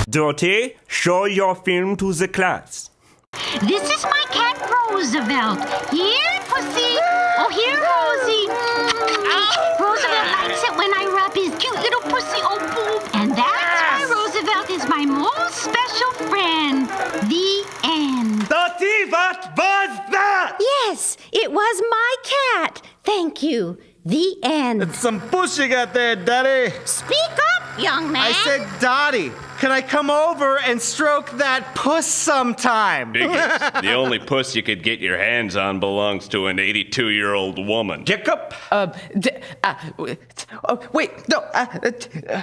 Dorothy, show your film to the class. This is my cat Roosevelt. Here, Pussy. Oh, here, Rosie. Roosevelt likes it when I rub his cute little pussy. Oh, boom. And that's why Roosevelt is my most special friend. The end. Dorothy, what was that? Yes, it was my cat. Thank you. The end. It's some puss you got there, Daddy. Speak up, young man. I said, Dottie, can I come over and stroke that puss sometime? Biggest, the only puss you could get your hands on belongs to an 82-year-old woman. Jacob? Wait, no.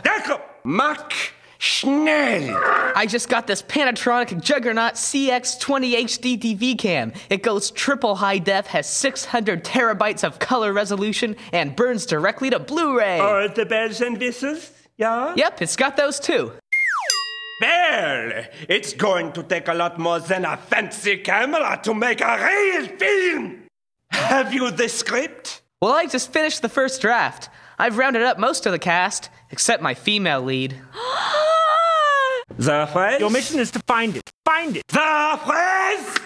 Jacob! Mach schnell! I just got this Panatronic Juggernaut CX20 HD TV cam. It goes triple high def, has 600 terabytes of color resolution, and burns directly to Blu-ray. All the bells and whistles? Yeah? Yep, it's got those too. Well, it's going to take a lot more than a fancy camera to make a real film. Have you the script? Well, I just finished the first draft. I've rounded up most of the cast, except my female lead. The phrase? Your mission is to find it. Find it. The phrase?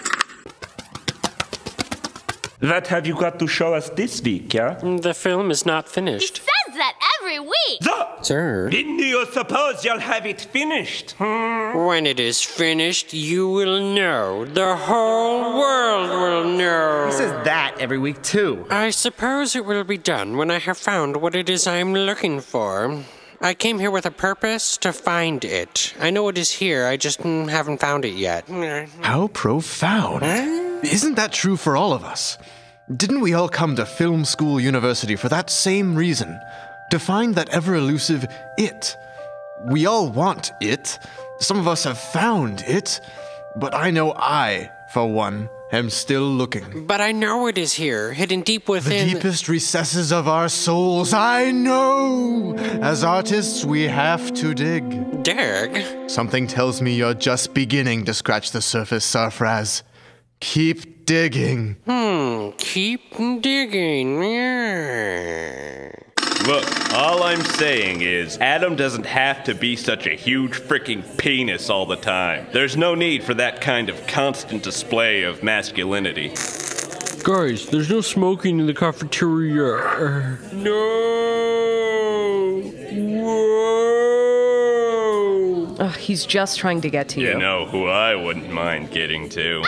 What have you got to show us this week, yeah? The film is not finished. Says that every week. Sir? When do you suppose you'll have it finished? When it is finished, you will know. The whole world will know. He says that every week, too. I suppose it will be done when I have found what it is I'm looking for. I came here with a purpose to find it. I know it is here, I just haven't found it yet. How profound. Isn't that true for all of us? Didn't we all come to film school university for that same reason? To find that ever-elusive it. We all want it. Some of us have found it. But I know I, for one, am still looking. But I know it is here, hidden deep within... The deepest recesses of our souls, I know! As artists, we have to dig. Dig? Something tells me you're just beginning to scratch the surface, Sarfraz. Keep digging. Keep digging. Yeah. Look, all I'm saying is, Adam doesn't have to be such a huge freaking penis all the time. There's no need for that kind of constant display of masculinity. Guys, there's no smoking in the cafeteria. No! Whoa! He's just trying to get to you. You know who I wouldn't mind getting to.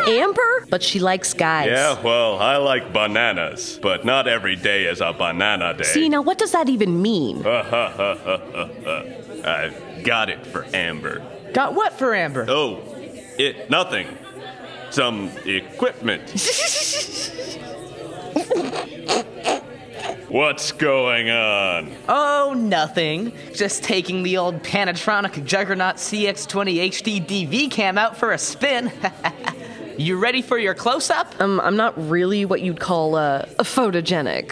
Amber? But she likes guys. Yeah, well, I like bananas, but not every day is a banana day. See, now what does that even mean? I got it for Amber. Got what for Amber? Oh, nothing. Some equipment. What's going on? Oh, nothing. Just taking the old Panatronic Juggernaut CX20 HD DV cam out for a spin. You ready for your close-up? I'm not really what you'd call photogenic.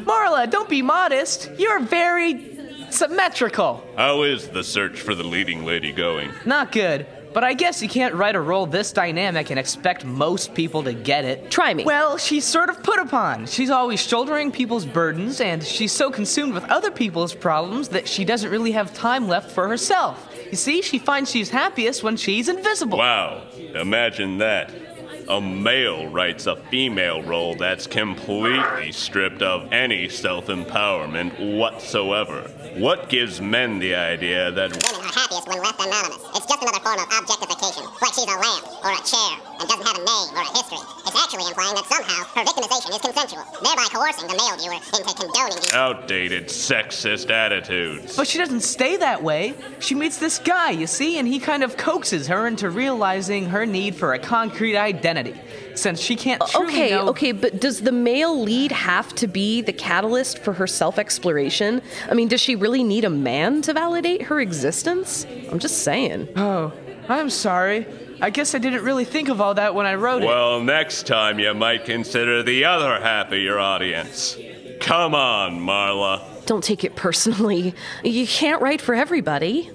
Marla, don't be modest. You're very symmetrical. How is the search for the leading lady going? Not good. But I guess you can't write a role this dynamic and expect most people to get it. Try me. Well, she's sort of put upon. She's always shouldering people's burdens, and she's so consumed with other people's problems that she doesn't really have time left for herself. You see, she finds she's happiest when she's invisible. Wow, imagine that. A male writes a female role that's completely stripped of any self-empowerment whatsoever. What gives men the idea that women are happiest when left anonymous? It's just another form of objectification, like she's a lamp or a chair and doesn't have a name or a history. It's actually implying that somehow her victimization is consensual, thereby coercing the male viewer into condoning these outdated, sexist attitudes? But she doesn't stay that way. She meets this guy, you see, and he kind of coaxes her into realizing her need for a concrete identity, since she can't truly know... Okay, but does the male lead have to be the catalyst for her self-exploration? I mean, does she really need a man to validate her existence? I'm just saying. Oh, I'm sorry. I guess I didn't really think of all that when I wrote it. Well, next time you might consider the other half of your audience. Come on, Marla. Don't take it personally. You can't write for everybody.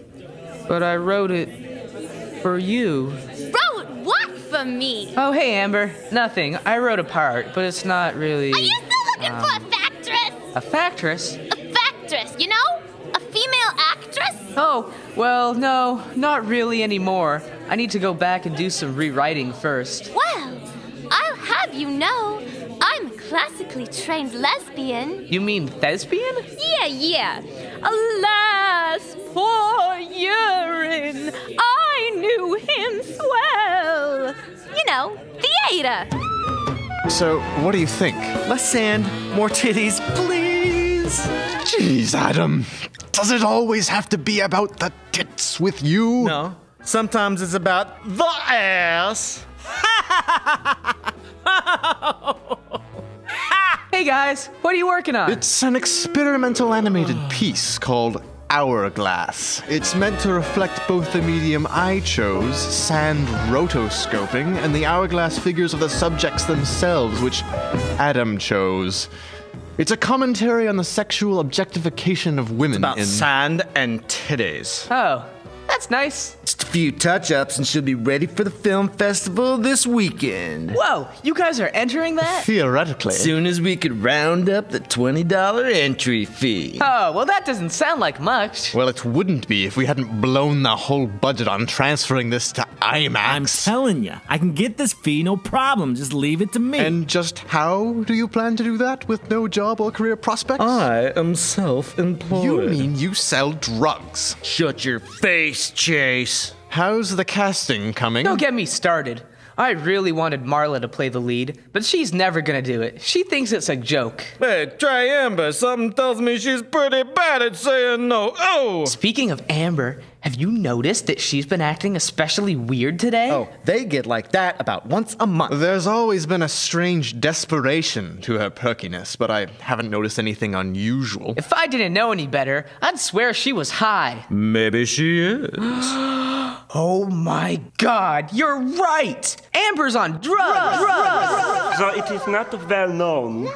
But I wrote it for you. Wrote what for me? Oh, hey, Amber. Nothing. I wrote a part, but it's not really... Are you still looking for a factress? A factress? A factress, you know? A female actress? Oh, well, no, not really anymore. I need to go back and do some rewriting first. Well, I'll have you know, I'm a classically trained lesbian. You mean thespian? Yeah. Alas, poor urine, I knew him swell. You know, theater. So, what do you think? Less sand, more titties, please. Jeez, Adam. Does it always have to be about the tits with you? No. Sometimes it's about the ass. Hey guys, what are you working on? It's an experimental animated piece called Hourglass. It's meant to reflect both the medium I chose, sand rotoscoping, and the hourglass figures of the subjects themselves, which Adam chose. It's a commentary on the sexual objectification of women About sand and titties. Oh, that's nice. Just a few touch-ups and she'll be ready for the film festival this weekend. Whoa, you guys are entering that? Theoretically. Soon as we could round up the $20 entry fee. Oh, well that doesn't sound like much. Well, it wouldn't be if we hadn't blown the whole budget on transferring this to IMAX. I'm telling you, I can get this fee no problem. Just leave it to me. And just how do you plan to do that with no job or career prospects? I am self-employed. You mean you sell drugs? Shut your face, Chase. How's the casting coming? Don't get me started. I really wanted Marla to play the lead, but she's never gonna do it. She thinks it's a joke. Hey, try Amber. Something tells me she's pretty bad at saying no. Oh! Speaking of Amber, have you noticed that she's been acting especially weird today? Oh, they get like that about once a month. There's always been a strange desperation to her perkiness, but I haven't noticed anything unusual. If I didn't know any better, I'd swear she was high. Maybe she is. Oh my God, you're right! Amber's on drugs! So it is not well known